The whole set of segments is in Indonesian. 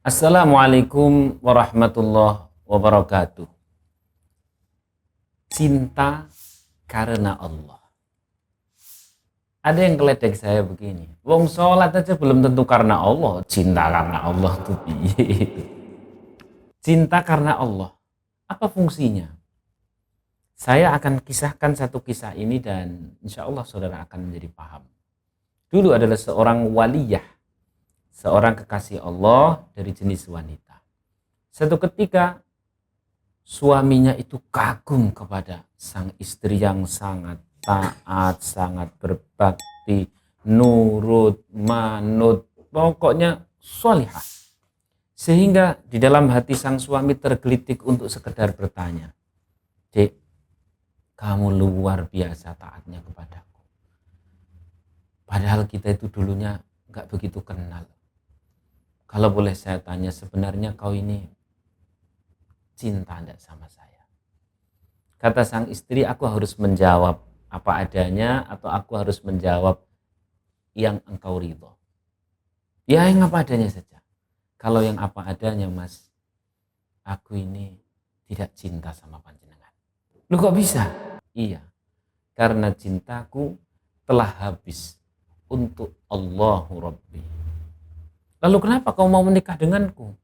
Assalamualaikum warahmatullahi wabarakatuh. Cinta karena Allah. Ada yang keledek saya begini. Wong sholat aja belum tentu karena Allah. Cinta karena Allah tuh piye? Cinta karena Allah. Apa fungsinya? Saya akan kisahkan satu kisah ini dan insya Allah saudara akan menjadi paham. Dulu adalah seorang waliyah, seorang kekasih Allah dari jenis wanita. Satu ketika suaminya itu kagum kepada sang istri yang sangat taat, sangat berbakti, nurut, manut, pokoknya sholihah. Sehingga di dalam hati sang suami tergelitik untuk sekedar bertanya, "Dek, kamu luar biasa taatnya kepadaku. Padahal kita itu dulunya gak begitu kenal. Kalau boleh saya tanya, sebenarnya kau ini cinta enggak sama saya?" Kata sang istri, "Aku harus menjawab apa adanya atau aku harus menjawab yang engkau ridho?" "Ya, yang apa adanya saja." "Kalau yang apa adanya, Mas, aku ini tidak cinta sama panjenengan." "Lu kok bisa?" "Iya, karena cintaku telah habis untuk Allahu Rabbi." "Lalu kenapa kau mau menikah denganku?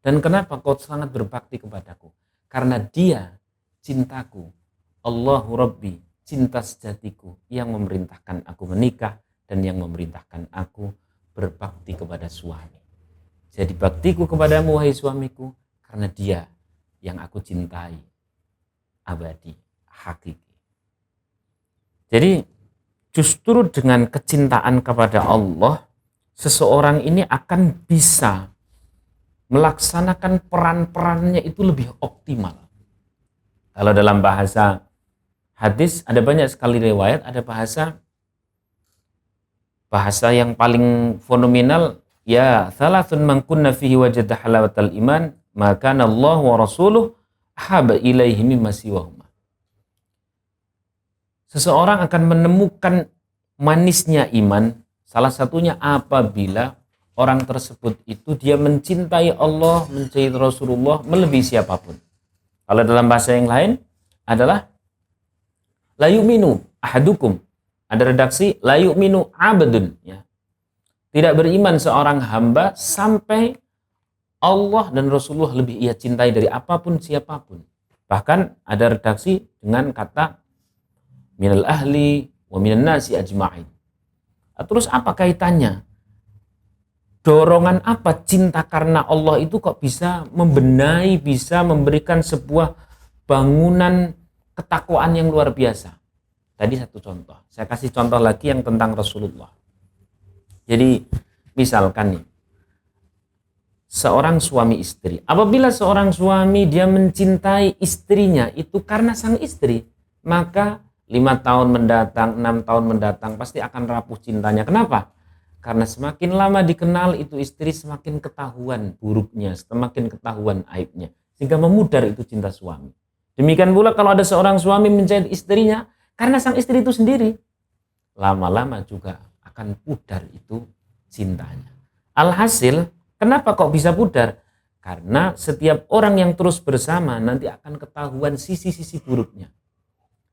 Dan kenapa kau sangat berbakti kepadaku?" "Karena dia cintaku, Allahu Rabbi, cinta sejatiku yang memerintahkan aku menikah dan yang memerintahkan aku berbakti kepada suami. Jadi baktiku kepadamu wahai suamiku karena dia yang aku cintai, abadi, hakiki." Jadi justru dengan kecintaan kepada Allah, seseorang ini akan bisa melaksanakan peran-perannya itu lebih optimal. Kalau dalam bahasa hadis ada banyak sekali riwayat, ada bahasa yang paling fenomenal, ya thalathun man kunna fihi wajada halawatal iman, maka Allah wa rasuluh ahaba ilaihi mimma siwahuma. Seseorang akan menemukan manisnya iman, salah satunya apabila orang tersebut itu dia mencintai Allah, mencintai Rasulullah melebihi siapapun. Kalau dalam bahasa yang lain adalah la yu'minu ahadukum. Ada redaksi la yu'minu abdun, ya. Tidak beriman seorang hamba sampai Allah dan Rasulullah lebih ia cintai dari apapun siapapun. Bahkan ada redaksi dengan kata minal ahli wa minan nasi ajma'in. Terus apa kaitannya? Dorongan apa cinta karena Allah itu kok bisa membenahi, bisa memberikan sebuah bangunan ketakwaan yang luar biasa? Tadi satu contoh. Saya kasih contoh lagi yang tentang Rasulullah. Jadi misalkan nih, seorang suami istri. Apabila seorang suami dia mencintai istrinya itu karena sang istri, maka 5 tahun mendatang, 6 tahun mendatang pasti akan rapuh cintanya. Kenapa? Karena semakin lama dikenal itu istri, semakin ketahuan buruknya, semakin ketahuan aibnya, sehingga memudar itu cinta suami. Demikian pula kalau ada seorang suami mencintai istrinya karena sang istri itu sendiri, lama-lama juga akan pudar itu cintanya. Alhasil, kenapa kok bisa pudar? Karena setiap orang yang terus bersama nanti akan ketahuan sisi-sisi buruknya.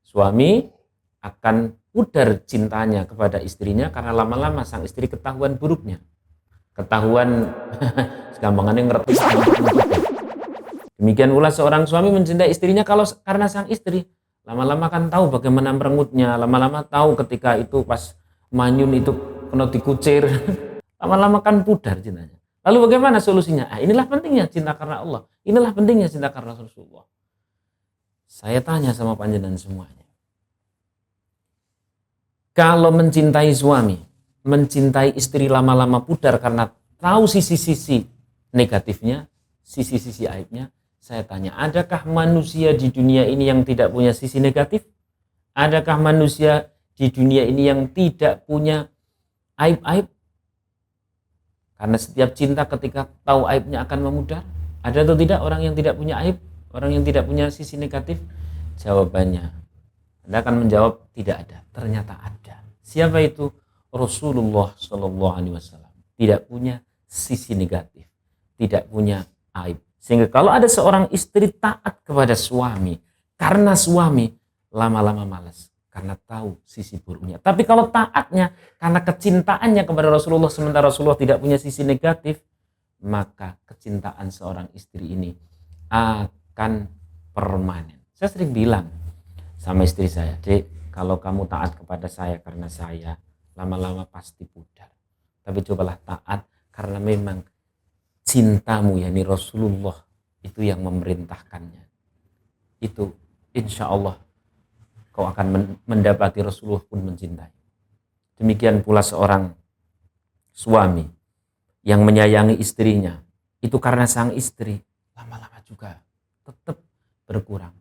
Suami akan pudar cintanya kepada istrinya karena lama-lama sang istri ketahuan buruknya. Ketahuan segampangannya ngerti. Demikian pula seorang suami mencintai istrinya kalau karena sang istri, lama-lama kan tahu bagaimana merengutnya, lama-lama tahu ketika itu pas manyun itu kena dikucir, lama-lama kan pudar cintanya. Lalu bagaimana solusinya? Inilah pentingnya cinta karena Allah, inilah pentingnya cinta karena Rasulullah. Saya tanya sama panjenengan semuanya, kalau mencintai suami, mencintai istri lama-lama pudar karena tahu sisi-sisi negatifnya, sisi-sisi aibnya, saya tanya, adakah manusia di dunia ini yang tidak punya sisi negatif? Adakah manusia di dunia ini yang tidak punya aib-aib? Karena setiap cinta ketika tahu aibnya akan memudar. Ada atau tidak orang yang tidak punya aib? Orang yang tidak punya sisi negatif? Jawabannya, Anda akan menjawab tidak ada. Ternyata ada. Siapa itu? Rasulullah SAW. Tidak punya sisi negatif, tidak punya aib. Sehingga kalau ada seorang istri taat kepada suami, karena suami lama-lama malas, karena tahu sisi buruknya. Tapi kalau taatnya karena kecintaannya kepada Rasulullah, sementara Rasulullah tidak punya sisi negatif, maka kecintaan seorang istri ini akan permanen. Saya sering bilang sama istri saya, Dek, kalau kamu taat kepada saya karena saya, lama-lama pasti pudar. Tapi cobalah taat karena memang cintamu, yakni Rasulullah, itu yang memerintahkannya. Itu insya Allah kau akan mendapati Rasulullah pun mencintai. Demikian pula seorang suami yang menyayangi istrinya, itu karena sang istri, lama-lama juga tetap berkurang.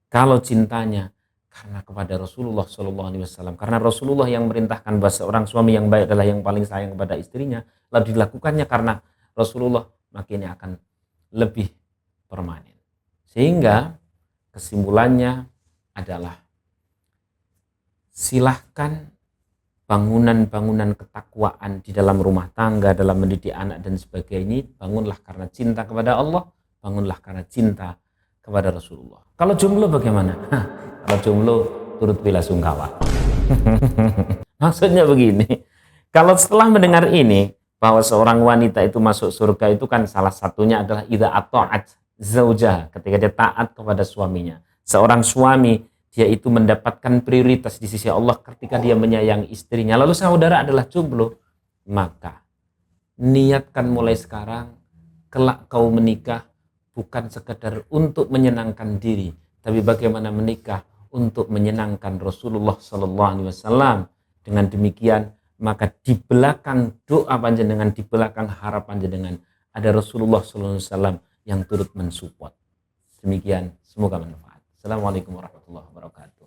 Kalau cintanya karena kepada Rasulullah SAW, karena Rasulullah yang merintahkan bahwa seorang suami yang baik adalah yang paling sayang kepada istrinya, lalu dilakukannya karena Rasulullah, makin akan lebih permanen. Sehingga kesimpulannya adalah silahkan bangunan-bangunan ketakwaan di dalam rumah tangga, dalam mendidik anak dan sebagainya, bangunlah karena cinta kepada Allah, bangunlah karena cinta kepada Rasulullah. Kalau jomblo bagaimana? Kalau jomblo turut bela sungkawa. Maksudnya begini, kalau setelah mendengar ini bahwa seorang wanita itu masuk surga, itu kan salah satunya adalah idza ata'at zaujah, ketika dia taat kepada suaminya. Seorang suami dia itu mendapatkan prioritas di sisi Allah ketika dia menyayangi istrinya. Lalu saudara adalah jomblo, maka niatkan mulai sekarang, kelak kau menikah bukan sekedar untuk menyenangkan diri, tapi bagaimana menikah untuk menyenangkan Rasulullah SAW. Dengan demikian, maka di belakang doa panjenengan, di belakang harapan panjenengan, ada Rasulullah SAW yang turut mensupport. Demikian, semoga bermanfaat. Assalamualaikum warahmatullahi wabarakatuh.